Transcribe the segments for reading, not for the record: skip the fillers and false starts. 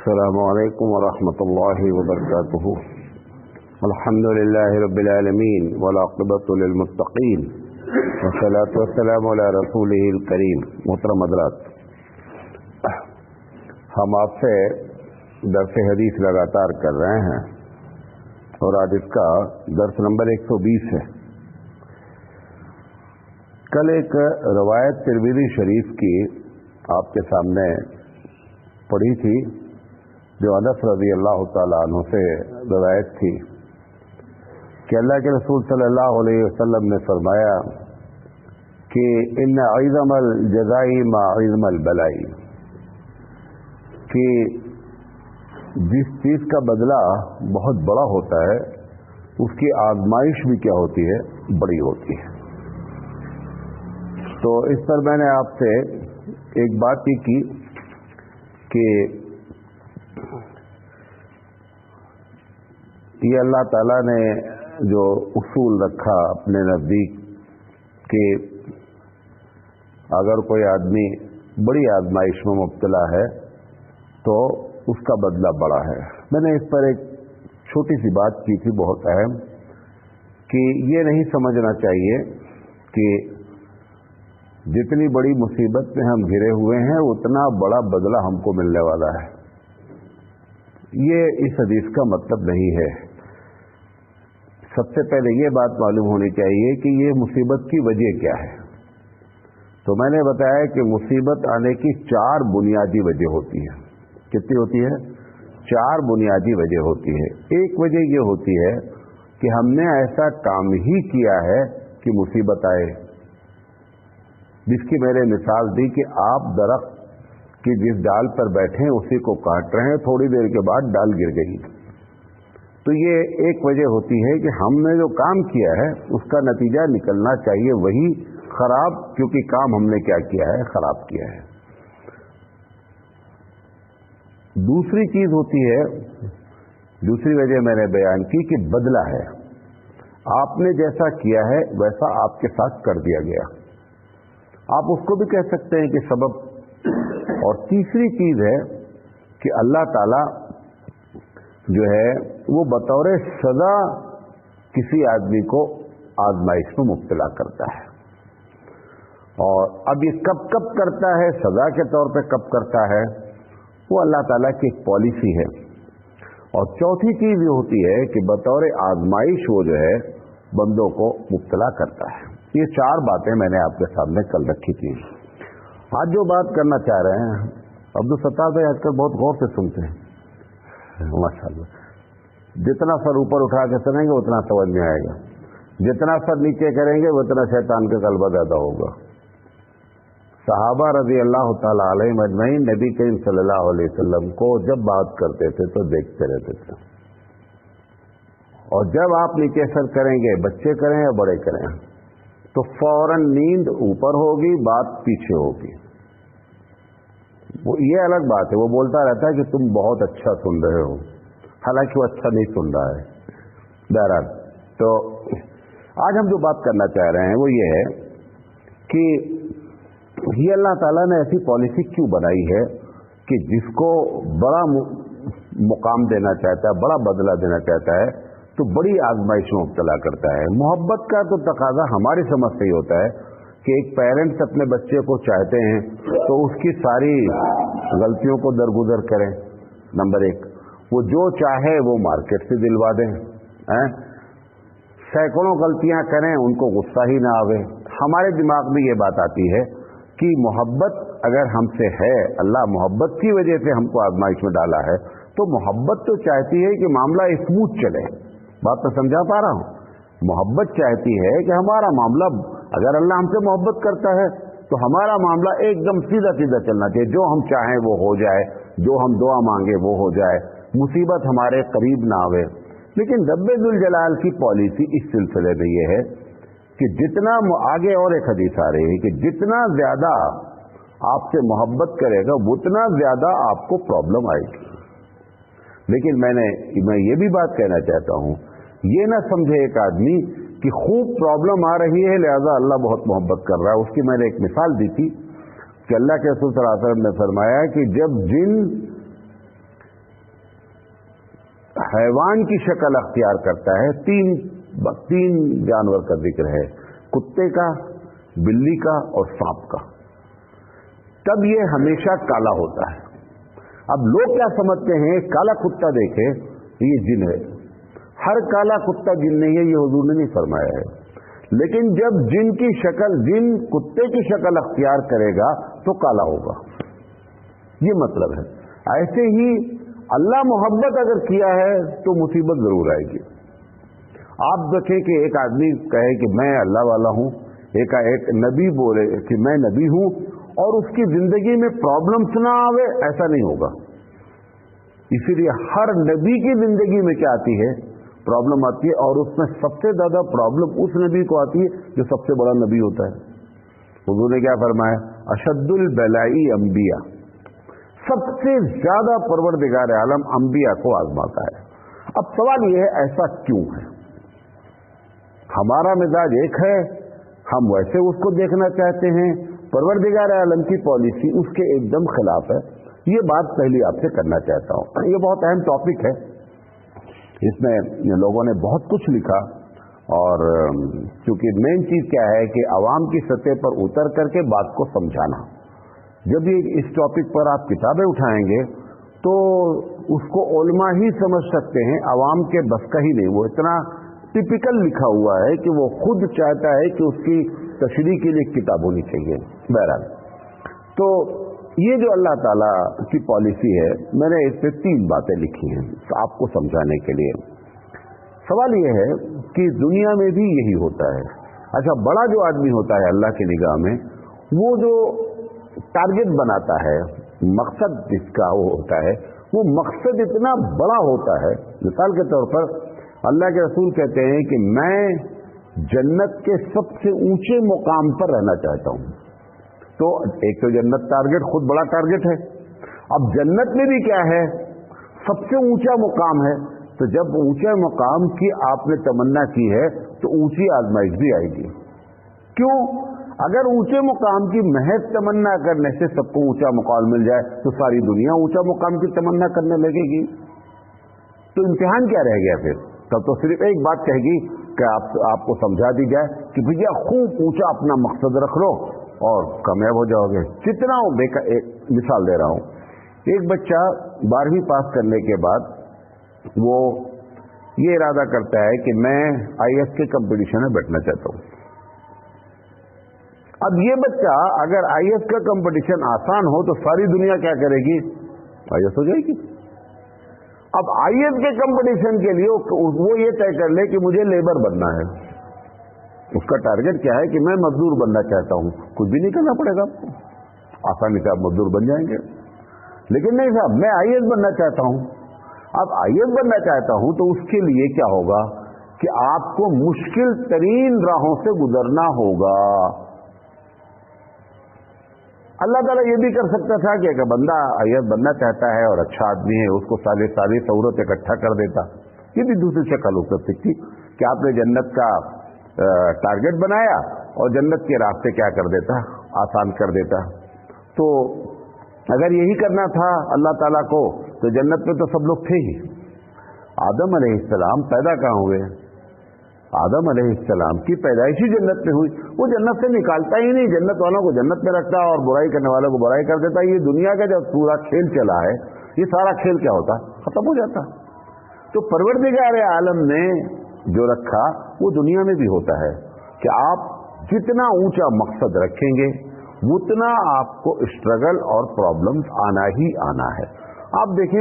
السلام علیکم ورحمۃ اللہ وبرکاتہ. الحمد للہ رب العالمین والعاقبۃ للمتقین والصلاۃ والسلام علی رسولہ الکریم. محترم حضرات، ہم آپ سے درس حدیث لگاتار کر رہے ہیں اور آج اس کا درس نمبر 120 ہے. کل ایک روایت ترمذی شریف کی آپ کے سامنے پڑھی تھی جو انس رضی اللہ تعالیٰ عنہ سے روایت تھی کہ اللہ کے رسول صلی اللہ علیہ وسلم نے فرمایا کہ ان عظم الجزاء ما عظم البلاء، کہ جس چیز کا بدلہ بہت بڑا ہوتا ہے اس کی آزمائش بھی کیا ہوتی ہے؟ بڑی ہوتی ہے. تو اس پر میں نے آپ سے ایک بات یہ کی کہ یہ اللہ تعالیٰ نے جو اصول رکھا اپنے نزدیک کہ اگر کوئی آدمی بڑی آزمائش میں مبتلا ہے تو اس کا بدلہ بڑا ہے. میں نے اس پر ایک چھوٹی سی بات کی تھی بہت اہم، کہ یہ نہیں سمجھنا چاہیے کہ جتنی بڑی مصیبت میں ہم گھرے ہوئے ہیں اتنا بڑا بدلہ ہم کو ملنے والا ہے. یہ اس حدیث کا مطلب نہیں ہے. سب سے پہلے یہ بات معلوم ہونی چاہیے کہ یہ مصیبت کی وجہ کیا ہے. تو میں نے بتایا کہ مصیبت آنے کی 4 بنیادی وجہ ہوتی ہے. کتنی ہوتی ہے؟ 4 بنیادی وجہ ہوتی ہے. ایک وجہ یہ ہوتی ہے کہ ہم نے ایسا کام ہی کیا ہے کہ مصیبت آئے، جس کی میں نے مثال دی کہ آپ درخت کی جس ڈال پر بیٹھے اسی کو کاٹ رہے ہیں، تھوڑی دیر کے بعد ڈال گر گئی. تو یہ ایک وجہ ہوتی ہے کہ ہم نے جو کام کیا ہے اس کا نتیجہ نکلنا چاہیے وہی خراب، کیونکہ کام ہم نے کیا کیا ہے؟ خراب کیا ہے. دوسری چیز ہوتی ہے، دوسری وجہ میں نے بیان کی کہ بدلہ ہے. آپ نے جیسا کیا ہے ویسا آپ کے ساتھ کر دیا گیا. آپ اس کو بھی کہہ سکتے ہیں کہ سبب. اور تیسری چیز ہے کہ اللہ تعالی جو ہے وہ بطور سزا کسی آدمی کو آزمائش میں مبتلا کرتا ہے. اور اب یہ کب کب کرتا ہے، سزا کے طور پہ کب کرتا ہے، وہ اللہ تعالیٰ کی ایک پالیسی ہے. اور چوتھی چیز یہ ہوتی ہے کہ بطور آزمائش وہ جو ہے بندوں کو مبتلا کرتا ہے. یہ 4 باتیں میں نے آپ کے سامنے کل رکھی تھی. آج جو بات کرنا چاہ رہے ہیں، عبدالستار بھائی آج کل بہت غور سے سنتے ہیں ماشاء اللہ. جتنا سر اوپر اٹھا کے سنیں گے اتنا سمجھ میں آئے گا، جتنا سر نیچے کریں گے اتنا شیطان کا غلبہ زیادہ ہوگا. صحابہ رضی اللہ تعالی علیہ مجمعین نبی کریم صلی اللہ علیہ وسلم کو جب بات کرتے تھے تو دیکھتے رہتے تھے، اور جب آپ نیچے سر کریں گے، بچے کریں یا بڑے کریں، تو فوراً نیند اوپر ہوگی، بات پیچھے ہوگی. وہ یہ الگ بات ہے، وہ بولتا رہتا ہے کہ تم بہت اچھا سن رہے ہو، حالانکہ وہ اچھا نہیں سن رہا ہے. بہرحال تو آج ہم جو بات کرنا چاہ رہے ہیں وہ یہ ہے کہ یہ اللہ تعالیٰ نے ایسی پالیسی کیوں بنائی ہے کہ جس کو بڑا مقام دینا چاہتا ہے، بڑا بدلہ دینا چاہتا ہے تو بڑی آزمائش میں مبتلا کرتا ہے. محبت کا تو تقاضا ہماری سمجھ سے ہی ہوتا ہے کہ ایک پیرنٹس اپنے بچے کو چاہتے ہیں تو اس کی ساری غلطیوں کو درگزر کریں. نمبر 1، وہ جو چاہے وہ مارکیٹ سے دلوا دیں، سینکڑوں غلطیاں کریں ان کو غصہ ہی نہ آوے. ہمارے دماغ میں یہ بات آتی ہے کہ محبت اگر ہم سے ہے، اللہ محبت کی وجہ سے ہم کو آزمائش میں ڈالا ہے، تو محبت تو چاہتی ہے کہ معاملہ اسموتھ چلے. بات تو سمجھا پا رہا ہوں؟ محبت چاہتی ہے کہ ہمارا معاملہ، اگر اللہ ہم سے محبت کرتا ہے تو ہمارا معاملہ ایک دم سیدھا سیدھا چلنا چاہیے، جو ہم چاہیں وہ ہو جائے، جو ہم دعا مانگے وہ ہو جائے، مصیبت ہمارے قریب نہ آوے. لیکن رب ذوالجلال کی پالیسی اس سلسلے میں یہ ہے کہ جتنا آگے اور ایک حدیث آ رہی ہے کہ جتنا زیادہ آپ سے محبت کرے گا اتنا زیادہ آپ کو پرابلم آئے گی. لیکن میں یہ بھی بات کہنا چاہتا ہوں، یہ نہ سمجھے ایک آدمی کہ خوب پرابلم آ رہی ہے لہذا اللہ بہت محبت کر رہا ہے. اس کی میں نے ایک مثال دی تھی کہ اللہ کے رسول صلی اللہ علیہ وسلم نے فرمایا کہ جب جن حیوان کی شکل اختیار کرتا ہے، تین جانور کا ذکر ہے، کتے کا، بلی کا اور سانپ کا، تب یہ ہمیشہ کالا ہوتا ہے۔ اب لوگ کیا سمجھتے ہیں، کالا کتا دیکھے یہ جن ہے، ہر کالا کتا جن نہیں ہے، یہ حضور نے نہیں فرمایا ہے، لیکن جب جن کی شکل، جن کتے کی شکل اختیار کرے گا تو کالا ہوگا، یہ مطلب ہے۔ ایسے ہی اللہ محبت اگر کیا ہے تو مصیبت ضرور آئے گی۔ آپ دیکھیں کہ ایک آدمی کہے کہ میں اللہ والا ہوں، ایک نبی بولے کہ میں نبی ہوں، اور اس کی زندگی میں پرابلمس نہ آوے، ایسا نہیں ہوگا۔ اسی لیے ہر نبی کی زندگی میں کیا آتی ہے، پرابلم آتی ہے، اور اس میں سب سے زیادہ پرابلم اس نبی کو آتی ہے جو سب سے بڑا نبی ہوتا ہے۔ حضور نے کیا فرمایا، اشد البلائی انبیاء، سب سے زیادہ پروردگار عالم انبیاء کو آزماتا ہے۔ اب سوال یہ ہے ایسا کیوں ہے؟ ہمارا مزاج ایک ہے، ہم ویسے اس کو دیکھنا چاہتے ہیں، پروردگار عالم کی پالیسی اس کے ایک دم خلاف ہے۔ یہ بات پہلی آپ سے کرنا چاہتا ہوں۔ یہ بہت اہم ٹاپک ہے، اس میں لوگوں نے بہت کچھ لکھا، اور چونکہ مین چیز کیا ہے کہ عوام کی سطح پر اتر کر کے بات کو سمجھانا۔ جب یہ اس ٹاپک پر آپ کتابیں اٹھائیں گے تو اس کو علماء ہی سمجھ سکتے ہیں، عوام کے بس کا ہی نہیں۔ وہ اتنا ٹپیکل لکھا ہوا ہے کہ وہ خود چاہتا ہے کہ اس کی تشریح کے لیے کتاب ہونی چاہیے۔ بہرحال تو یہ جو اللہ تعالیٰ کی پالیسی ہے، میں نے اس پہ 3 باتیں لکھی ہیں آپ کو سمجھانے کے لیے۔ سوال یہ ہے کہ دنیا میں بھی یہی ہوتا ہے۔ اچھا، بڑا جو آدمی ہوتا ہے اللہ کی نگاہ میں، وہ جو ٹارگٹ بناتا ہے، مقصد جس کا وہ ہوتا ہے، وہ مقصد اتنا بڑا ہوتا ہے۔ مثال کے طور پر اللہ کے رسول کہتے ہیں کہ میں جنت کے سب سے اونچے مقام پر رہنا چاہتا ہوں۔ تو ایک تو جنت ٹارگٹ، خود بڑا ٹارگٹ ہے۔ اب جنت میں بھی کیا ہے، سب سے اونچا مقام ہے۔ تو جب اونچے مقام کی آپ نے تمنا کی ہے تو اونچی آزمائش بھی آئے گی۔ کیوں؟ اگر اونچے مقام کی محض تمنا کرنے سے سب کو اونچا مقام مل جائے تو ساری دنیا اونچا مقام کی تمنا کرنے لگے گی، تو امتحان کیا رہ گیا پھر؟ تب تو صرف ایک بات کہے گی کہ آپ کو سمجھا دی جائے کہ بھیا خوب اونچا اپنا مقصد رکھ لو اور کامیاب ہو جاؤ گے۔ جتنا ایک مثال دے رہا ہوں، ایک بچہ 12ویں پاس کرنے کے بعد وہ یہ ارادہ کرتا ہے کہ میں IAS کے کمپٹیشن میں بیٹھنا چاہتا ہوں۔ اب یہ بچہ اگر IAS کا کمپٹیشن آسان ہو تو ساری دنیا کیا کرے گی، IAS ہو جائے گی۔ اب IAS کے کمپٹیشن کے لیے وہ یہ طے کر لے کہ مجھے لیبر بننا ہے، اس کا ٹارگٹ کیا ہے کہ میں مزدور بننا چاہتا ہوں، کچھ بھی نہیں کرنا پڑے گا، آسانی سے آپ مزدور بن جائیں گے۔ لیکن نہیں صاحب، میں IAS بننا چاہتا ہوں۔ اب IAS بننا چاہتا ہوں تو اس کے لیے کیا ہوگا کہ آپ کو مشکل ترین راہوں سے گزرنا ہوگا۔ اللہ تعالیٰ یہ بھی کر سکتا تھا کہ اگر بندہ IAS بننا چاہتا ہے اور اچھا آدمی ہے، اس کو ساری سہولت اکٹھا کر دیتا۔ یہ بھی دوسری شکل ہو سکتی تھی کہ آپ نے جنت کا ٹارگٹ بنایا اور جنت کے راستے کیا کر دیتا، آسان کر دیتا۔ تو اگر یہی کرنا تھا اللہ تعالیٰ کو تو جنت میں تو سب لوگ تھے ہی۔ آدم علیہ السلام پیدا کہاں ہوئے؟ آدم علیہ السلام کی پیدائش ہی جنت میں ہوئی۔ وہ جنت سے نکالتا ہی نہیں، جنت والوں کو جنت میں رکھتا اور برائی کرنے والوں کو برائی کر دیتا۔ یہ دنیا کا جب پورا کھیل چلا ہے، یہ سارا کھیل کیا ہوتا، ختم ہو جاتا۔ تو پروردگار عالم نے جو رکھا وہ دنیا میں بھی ہوتا ہے کہ آپ جتنا اونچا مقصد رکھیں گے اتنا آپ کو اسٹرگل اور پرابلمز آنا ہی آنا ہے۔ آپ دیکھیں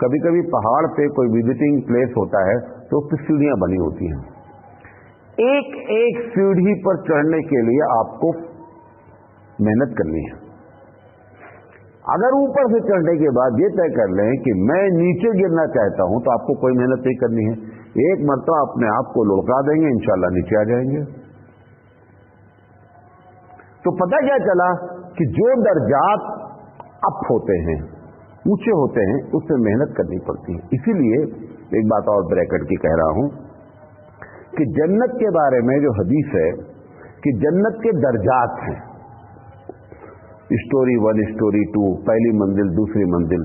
کبھی کبھی پہاڑ پہ کوئی وزٹنگ پلیس ہوتا ہے تو اس پہ سیڑھیاں بنی ہوتی ہیں، ایک ایک سیڑھی پر چڑھنے کے لیے آپ کو محنت کرنی ہے۔ اگر اوپر سے چڑھنے کے بعد یہ طے کر لیں کہ میں نیچے گرنا چاہتا ہوں تو آپ کو کوئی محنت نہیں کرنی ہے، ایک مرتبہ اپنے آپ کو لڑکا دیں گے، انشاءاللہ نیچے آ جائیں گے۔ تو پتہ کیا چلا کہ جو درجات اپ ہوتے ہیں، اونچے ہوتے ہیں، اس سے محنت کرنی پڑتی ہے۔ اسی لیے ایک بات اور بریکٹ کی کہہ رہا ہوں کہ جنت کے بارے میں جو حدیث ہے کہ جنت کے درجات ہیں، اسٹوری 1، اسٹوری 2، پہلی منزل، دوسری منزل۔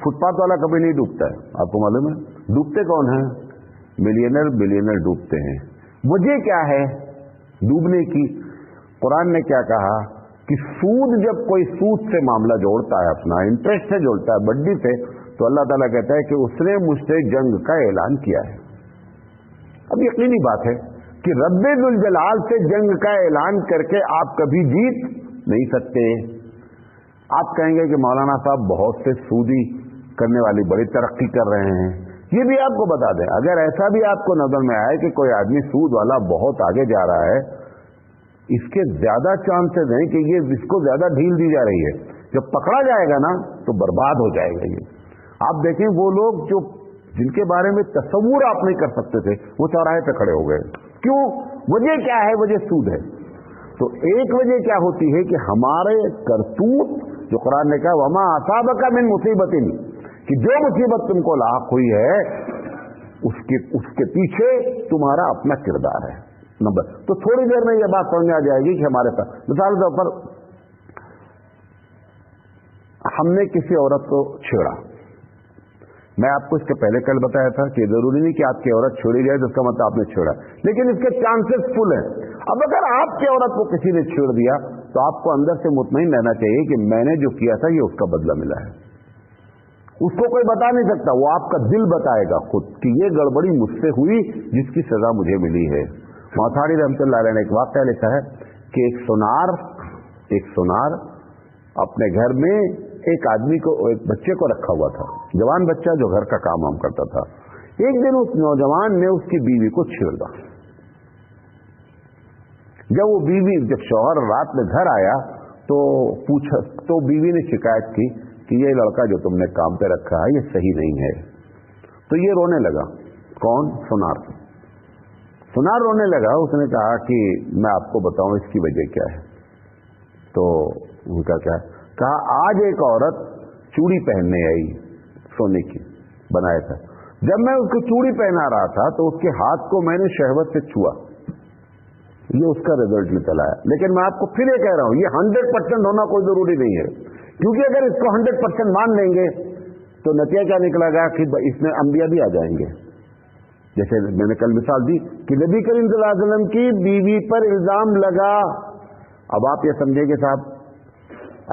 فٹ پاتھ والا کبھی نہیں ڈوبتا ہے، آپ کو معلوم ہے؟ ڈوبتے کون ہیں؟ ملینر بلینر ڈوبتے ہیں۔ وجہ کیا ہے ڈوبنے کی؟ قرآن نے کیا کہا کہ سود، جب کوئی سود سے معاملہ جوڑتا ہے، اپنا انٹرسٹ سے جوڑتا ہے، بڈی سے، تو اللہ تعالیٰ کہتا ہے کہ اس نے مجھ سے جنگ کا اعلان کیا ہے۔ اب یقینی بات ہے کہ رب ذوالجلال سے جنگ کا اعلان کر کے آپ کبھی جیت نہیں سکتے۔ آپ کہیں گے کہ مولانا صاحب بہت سے سودی کرنے والی بڑی ترقی کر رہے ہیں، یہ بھی آپ کو بتا دیں، اگر ایسا بھی آپ کو نظر میں آئے کہ کوئی آدمی سود والا بہت آگے جا رہا ہے، اس کے زیادہ چانسز ہیں کہ یہ اس کو زیادہ ڈھیل دی جا رہی ہے، جب پکڑا جائے گا نا تو برباد ہو جائے گا۔ یہ آپ دیکھیں، وہ لوگ جو جن کے بارے میں تصور آپ نہیں کر سکتے تھے، وہ چوراہے پہ کھڑے ہو گئے۔ کیوں؟ وجہ کیا ہے؟ وجہ سود ہے۔ تو ایک وجہ کیا ہوتی ہے کہ ہمارے کرتوت، جو قرآن نے کہا وما اصابک من مصیبت، کہ جو مصیبت تم کو لاحق ہوئی ہے اس کے پیچھے تمہارا اپنا کردار ہے۔ نمبر تو تھوڑی دیر میں یہ بات سمجھ آ جائے گی کہ ہمارے پاس، مثال کے طور پر ہم نے کسی عورت کو چھیڑا، میں آپ کو اس کے پہلے کل بتایا تھا کہ ضروری نہیں کہ آپ کی عورت چھوڑی جائے تو اس کا مطلب آپ نے چھوڑا، لیکن اس کے چانسز فل ہیں۔ اب اگر آپ کی عورت کو کسی نے چھیڑ دیا تو آپ کو اندر سے مطمئن رہنا چاہیے کہ میں نے جو کیا تھا یہ اس کا بدلہ ملا ہے۔ اس کو کوئی بتا نہیں سکتا، وہ آپ کا دل بتائے گا خود کہ یہ گڑبڑی مجھ سے ہوئی جس کی سزا مجھے ملی ہے۔ موساری رحمۃ اللہ علیہ نے ایک واقعہ لکھا ہے کہ ایک سونار اپنے گھر میں ایک آدمی کو، ایک بچے کو رکھا ہوا تھا، جوان بچہ جو گھر کا کام وام کرتا تھا۔ ایک دن اس نوجوان نے اس کی بیوی کو چھیڑ دا۔ جب شوہر رات میں گھر آیا تو بیوی نے شکایت کی کہ یہ لڑکا جو تم نے کام پہ رکھا ہے یہ صحیح نہیں ہے۔ تو یہ رونے لگا۔ کون؟ سونار رونے لگا۔ اس نے کہا کہ میں آپ کو بتاؤں اس کی وجہ کیا ہے۔ تو ان کا کیا کہا، آج ایک عورت چوڑی پہننے آئی، سونے کی بنایا تھا، جب میں اس کو چوڑی پہنا رہا تھا تو اس کے ہاتھ کو میں نے شہوت سے چھوا، یہ اس کا ریزلٹ نکل آیا۔ لیکن میں آپ کو پھر یہ کہہ رہا ہوں، یہ 100% ہونا کوئی ضروری نہیں ہے، کیونکہ اگر اس کو 100% مان لیں گے تو نتیجہ کیا نکلا گا کہ اس میں انبیاء بھی آ جائیں گے۔ جیسے میں نے کل مثال دی کہ نبی کریم صلی اللہ علیہ وسلم کی بیوی پر الزام لگا۔ اب آپ یہ سمجھیں کہ صاحب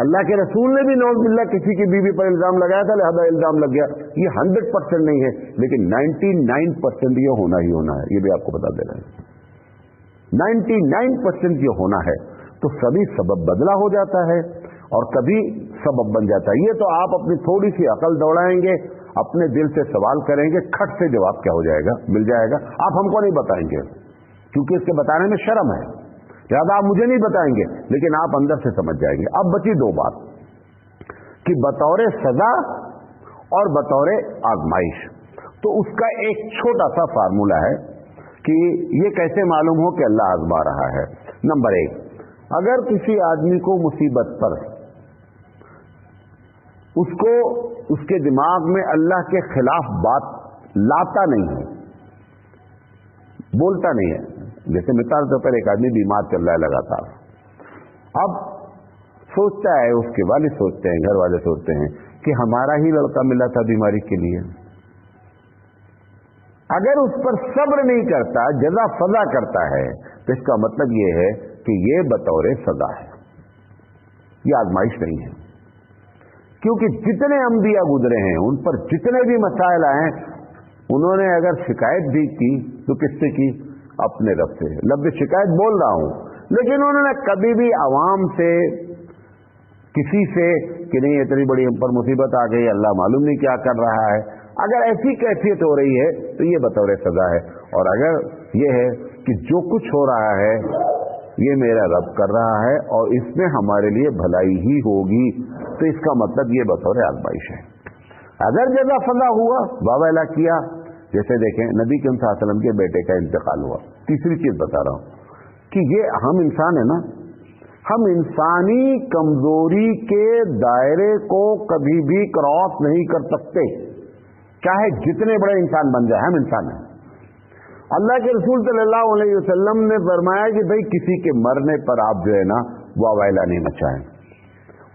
اللہ کے رسول نے بھی نعوذ باللہ کسی کی بیوی پر الزام لگایا تھا، لہذا الزام لگ گیا۔ یہ 100% نہیں ہے، لیکن 99% یہ ہونا ہی ہونا ہے، یہ بھی آپ کو بتا دے رہے ہیں۔ 99% یہ ہونا ہے۔ تو سبھی سبب بدلا ہو جاتا ہے اور کبھی سبب بن جاتا ہے۔ یہ تو آپ اپنی تھوڑی سی عقل دوڑائیں گے، اپنے دل سے سوال کریں گے، کھٹ سے جواب کیا ہو جائے گا، مل جائے گا۔ آپ ہم کو نہیں بتائیں گے کیونکہ اس کے بتانے میں شرم ہے، لہٰذا آپ مجھے نہیں بتائیں گے، لیکن آپ اندر سے سمجھ جائیں گے۔ اب بچی دو بات کہ بطور سزا اور بطور آزمائش۔ تو اس کا ایک چھوٹا سا فارمولہ ہے کہ یہ کیسے معلوم ہو کہ اللہ آزما رہا ہے۔ نمبر 1، اگر کسی آدمی کو مصیبت پر اس کے دماغ میں اللہ کے خلاف بات لاتا نہیں ہے، بولتا نہیں ہے، جیسے مثال طور پر ایک آدمی بیمار چل رہا ہے لگاتار، اب سوچتا ہے، اس کے والد سوچتے ہیں، گھر والے سوچتے ہیں کہ ہمارا ہی لڑکا ملا تھا بیماری کے لیے، اگر اس پر صبر نہیں کرتا، جزا فضا کرتا ہے، تو اس کا مطلب یہ ہے کہ یہ بطور سزا ہے، یہ آزمائش نہیں ہے۔ کیونکہ جتنے انبیاء گزرے ہیں، ان پر جتنے بھی مسائل آئے، انہوں نے اگر شکایت بھی کی تو کس سے کی؟ اپنے رب سے۔ لفظ شکایت بول رہا ہوں، لیکن انہوں نے کبھی بھی عوام سے، کسی سے کہ نہیں اتنی بڑی ہم پر مصیبت آ گئی، اللہ معلوم نہیں کیا کر رہا ہے، اگر ایسی کیفیت ہو رہی ہے تو یہ بطور سزا ہے۔ اور اگر یہ ہے کہ جو کچھ ہو رہا ہے یہ میرا رب کر رہا ہے اور اس میں ہمارے لیے بھلائی ہی ہوگی، تو اس کا مطلب یہ بطور آزمائش ہے۔ اگر جزا فضا ہوا، واویلا کیا، جیسے دیکھیں نبی کریم صلی اللہ علیہ وسلم کے بیٹے کا انتقال ہوا۔ تیسری چیز بتا رہا ہوں کہ یہ ہم انسان ہیں نا، ہم انسانی کمزوری کے دائرے کو کبھی بھی کراس نہیں کر سکتے، چاہے جتنے بڑے انسان بن جائے، ہم انسان ہیں۔ اللہ کے رسول صلی اللہ علیہ وسلم نے فرمایا کہ بھئی کسی کے مرنے پر آپ جو ہے نا واویلا نہیں مچائیں۔